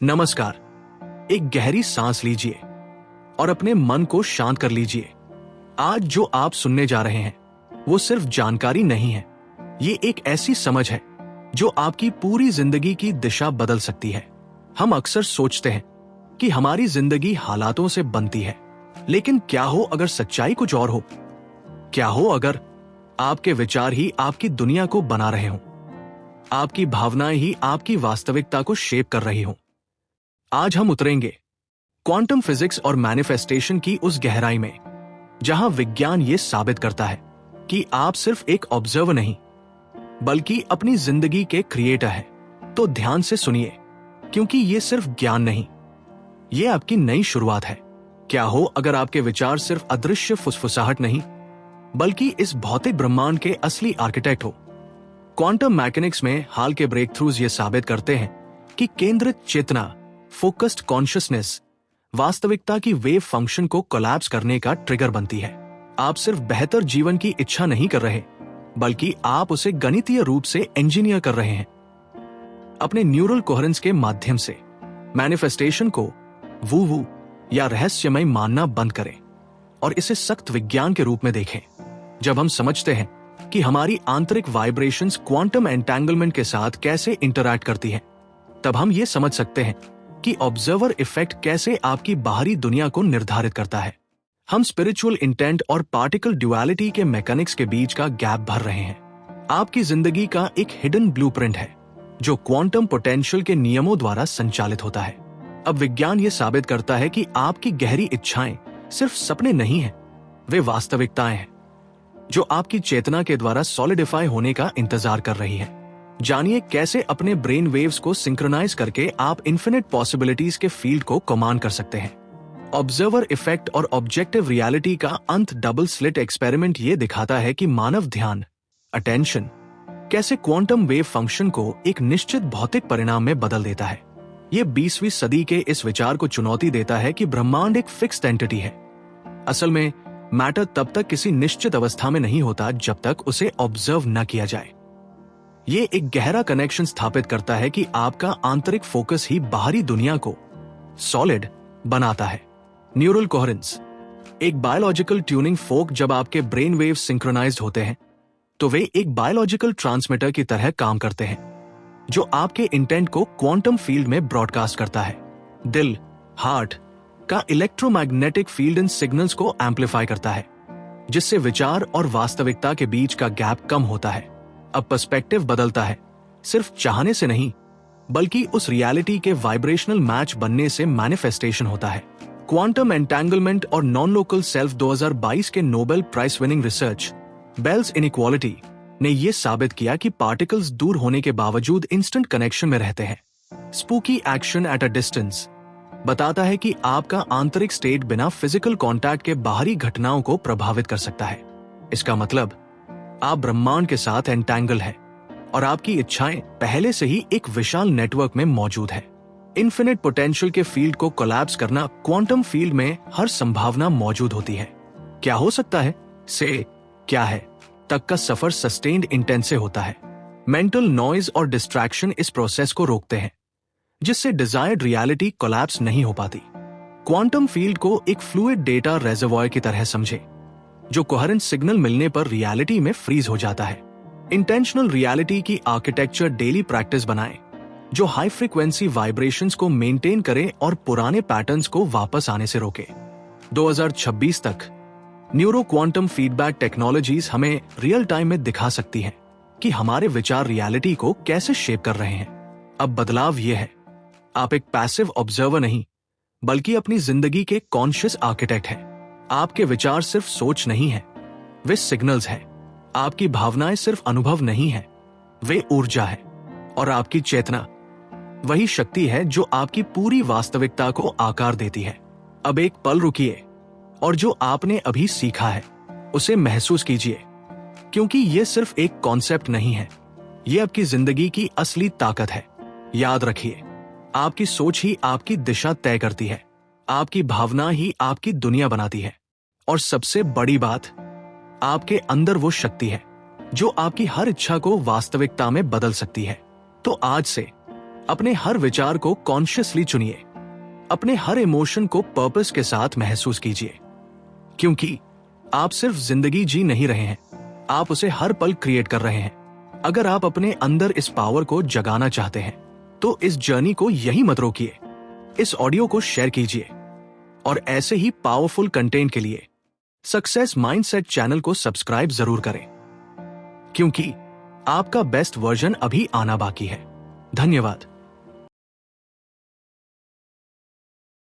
नमस्कार। एक गहरी सांस लीजिए और अपने मन को शांत कर लीजिए। आज जो आप सुनने जा रहे हैं वो सिर्फ जानकारी नहीं है, ये एक ऐसी समझ है जो आपकी पूरी जिंदगी की दिशा बदल सकती है। हम अक्सर सोचते हैं कि हमारी जिंदगी हालातों से बनती है, लेकिन क्या हो अगर सच्चाई कुछ और हो? क्या हो अगर आपके विचार ही आपकी दुनिया को बना रहे हों, आपकी भावनाएं ही आपकी वास्तविकता को शेप कर रही हों? आज हम उतरेंगे क्वांटम फिजिक्स और मैनिफेस्टेशन की उस गहराई में जहां विज्ञान ये साबित करता है कि आप सिर्फ एक ऑब्जर्वर नहीं बल्कि अपनी जिंदगी के क्रिएटर हैं। तो ध्यान से सुनिए, क्योंकि ये सिर्फ ज्ञान नहीं, ये आपकी नई शुरुआत है। क्या हो अगर आपके विचार सिर्फ अदृश्य फुसफुसाहट नहीं बल्कि इस भौतिक ब्रह्मांड के असली आर्किटेक्ट हो? क्वांटम मैकेनिक्स में हाल के ब्रेक थ्रूज ये साबित करते हैं कि केंद्रित चेतना, फोकस्ड कॉन्शियसनेस वास्तविकता की वेव फंक्शन को कोलैप्स करने का ट्रिगर बनती है। आप सिर्फ बेहतर जीवन की इच्छा नहीं कर रहे बल्कि आप उसे गणितीय रूप से इंजीनियर कर रहे हैं। अपने न्यूरल कोहेरेंस के माध्यम से मैनिफेस्टेशन को वू या रहस्यमय मानना बंद करें और इसे सख्त विज्ञान के रूप में देखें। जब हम समझते हैं कि हमारी आंतरिक वाइब्रेशंस क्वांटम एंटेंगलमेंट के साथ कैसे इंटरैक्ट करती हैं, तब हम ये समझ सकते हैं कि ऑब्जर्वर इफेक्ट कैसे आपकी बाहरी दुनिया को निर्धारित करता है। हम स्पिरिचुअल इंटेंट और पार्टिकल ड्युअलिटी के मैकेनिक्स के बीच का गैप भर रहे हैं। आपकी जिंदगी का एक हिडन ब्लूप्रिंट है जो क्वांटम पोटेंशियल के नियमों द्वारा संचालित होता है। अब विज्ञान ये साबित करता है कि आपकी गहरी इच्छाएं सिर्फ सपने नहीं हैं, वे वास्तविकताएं हैं जो आपकी चेतना के द्वारा सॉलिडिफाई होने का इंतजार कर रही है। जानिए कैसे अपने ब्रेन वेव्स को सिंक्रोनाइज करके आप इन्फिनिट पॉसिबिलिटीज के फील्ड को कमांड कर सकते हैं। ऑब्जर्वर इफेक्ट और ऑब्जेक्टिव रियलिटी का अंत डबल स्लिट एक्सपेरिमेंट ये दिखाता है कि मानव ध्यान, अटेंशन, कैसे क्वांटम वेव फंक्शन को एक निश्चित भौतिक परिणाम में बदल देता है। ये 20वीं सदी के इस विचार को चुनौती देता है कि ब्रह्मांड एक फिक्स्ड एंटिटी है। असल में मैटर तब तक किसी निश्चित अवस्था में नहीं होता जब तक उसे ऑब्जर्व न किया जाए। ये एक गहरा कनेक्शन स्थापित करता है कि आपका आंतरिक फोकस ही बाहरी दुनिया को सॉलिड बनाता है। न्यूरल कोहेरेंस एक बायोलॉजिकल ट्यूनिंग फोक। जब आपके ब्रेन वेव सिंक्रोनाइज्ड होते हैं तो वे एक बायोलॉजिकल ट्रांसमीटर की तरह काम करते हैं जो आपके इंटेंट को क्वांटम फील्ड में ब्रॉडकास्ट करता है। दिल, हार्ट का इलेक्ट्रोमैग्नेटिक फील्ड इन सिग्नल्स को एम्पलीफाई करता है, जिससे विचार और वास्तविकता के बीच का गैप कम होता है। अब पर्सपेक्टिव बदलता है, सिर्फ चाहने से नहीं बल्कि उस रियलिटी के वाइब्रेशनल मैच बनने से मैनिफेस्टेशन होता है। क्वांटम एंटेंगलमेंट और नॉन लोकल सेल्फ 2022 के Nobel prize winning research Bell's inequality ने यह साबित किया कि पार्टिकल्स दूर होने के बावजूद इंस्टेंट कनेक्शन में रहते हैं। Spooky action at a distance बताता है कि आपका आंतरिक स्टेट बिना फिजिकल कांटेक्ट के बाहरी घटनाओं को प्रभावित कर सकता है। इसका मतलब आप ब्रह्मांड के साथ एंटैंगल है और आपकी इच्छाएं पहले से ही एक विशाल नेटवर्क में मौजूद है। इन्फिनिट पोटेंशियल के फील्ड को कोलैप्स करना, क्वांटम फील्ड में हर संभावना मौजूद होती है। क्या हो सकता है से क्या है तक का सफर सस्टेन्ड इंटेंस से होता है। मेंटल नॉइज और डिस्ट्रैक्शन इस प्रोसेस को रोकते हैं, जिससे डिजायर्ड रियलिटी कोलैप्स नहीं हो पाती। क्वांटम फील्ड को एक फ्लूइड डेटा रेजर्वॉयर की तरह समझे जो कोहेरेंट सिग्नल मिलने पर रियलिटी में फ्रीज हो जाता है। इंटेंशनल रियलिटी की आर्किटेक्चर डेली प्रैक्टिस बनाएं जो हाई फ्रीक्वेंसी वाइब्रेशंस को मेंटेन करे और पुराने पैटर्न्स को वापस आने से रोके। 2026 तक न्यूरो क्वांटम फीडबैक टेक्नोलॉजीज हमें रियल टाइम में दिखा सकती हैं कि हमारे विचार रियलिटी को कैसे शेप कर रहे हैं। अब बदलाव यह है, आप एक पैसिव ऑब्जर्वर नहीं बल्कि अपनी जिंदगी के कॉन्शियस आर्किटेक्ट हैं। आपके विचार सिर्फ सोच नहीं है, वे सिग्नल्स हैं। आपकी भावनाएं सिर्फ अनुभव नहीं है, वे ऊर्जा है। और आपकी चेतना वही शक्ति है जो आपकी पूरी वास्तविकता को आकार देती है। अब एक पल रुकिए और जो आपने अभी सीखा है उसे महसूस कीजिए, क्योंकि यह सिर्फ एक कॉन्सेप्ट नहीं है, यह आपकी जिंदगी की असली ताकत है। याद रखिए, आपकी सोच ही आपकी दिशा तय करती है, आपकी भावना ही आपकी दुनिया बनाती है। और सबसे बड़ी बात, आपके अंदर वो शक्ति है जो आपकी हर इच्छा को वास्तविकता में बदल सकती है। तो आज से अपने हर विचार को कॉन्शियसली चुनिए। अपने हर इमोशन को पर्पस के साथ महसूस कीजिए, क्योंकि आप सिर्फ जिंदगी जी नहीं रहे हैं, आप उसे हर पल क्रिएट कर रहे हैं। अगर आप अपने अंदर इस पावर को जगाना चाहते हैं तो इस जर्नी को यहीं मत रोकिए। इस ऑडियो को शेयर कीजिए और ऐसे ही पावरफुल कंटेंट के लिए सक्सेस माइंडसेट चैनल को सब्सक्राइब जरूर करें, क्योंकि आपका बेस्ट वर्जन अभी आना बाकी है। धन्यवाद।